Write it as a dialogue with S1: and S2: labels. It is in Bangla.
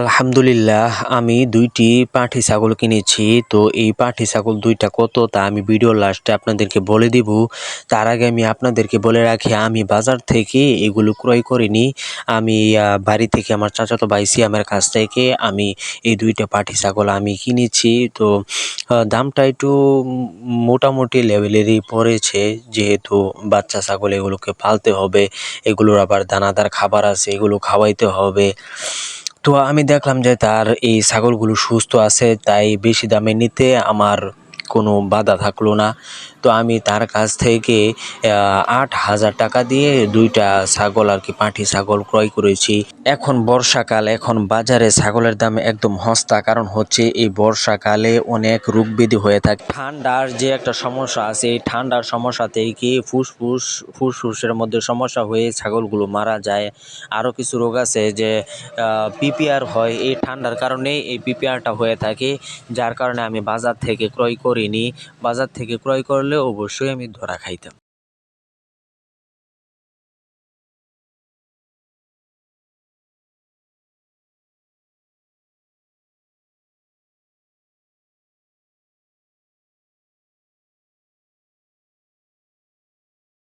S1: আলহামদুলিল্লাহ আমি ২টি পাঁঠি ছাগল কিনেছি। তো এই পাঁঠি ছাগল ২টা কত তা আমি ভিডিওর লাস্টে আপনাদেরকে বলে দিব। তার আগে আমি আপনাদেরকে বলে রাখি আমি বাজার থেকে এগুলো ক্রয় করিনি। আমি বাড়ি থেকে আমার চাচাতো ভাই সিয়ামের কাছ থেকে আমি এই ২টা পাঁঠি ছাগল আমি কিনেছি। তো দামটা একটু মোটামুটি লেভেলেরই পড়েছে, যেহেতু বাচ্চা ছাগল এগুলোকে পালতে হবে, এগুলোর আবার দানাদার খাবার আছে, এগুলো খাওয়াইতে হবে। তো আমি দেখলাম যে তার এই ছাগলগুলো সুস্থ আছে, তাই বেশি দামে নিতে আমার কোনো বাধা থাকলো না। তো আমি তার কাছ থেকে ৮,০০০ টাকা দিয়ে ২টা ছাগল আর কি পাঁঠি ছাগল ক্রয় করেছি। এখন বর্ষাকাল, এখন বাজারে ছাগলের দাম একদম সস্তা, কারণ হচ্ছে এই বর্ষাকালে অনেক রোগ ব্যাধি হয়ে থাকে। ঠান্ডার যে একটা সমস্যা আছে, এই ঠান্ডার সমস্যা থেকে ফুসফুসের মধ্যে সমস্যা হয়ে ছাগলগুলো মারা যায়। আরও কিছু রোগ আছে যে পিপিআর হয়, এই ঠান্ডার কারণে এই পিপিআরটা হয়ে থাকে, যার কারণে আমি বাজার থেকে ক্রয় করিনি। বাজার থেকে ক্রয় করলে অবশ্যই আমি ধরা খাইতাম।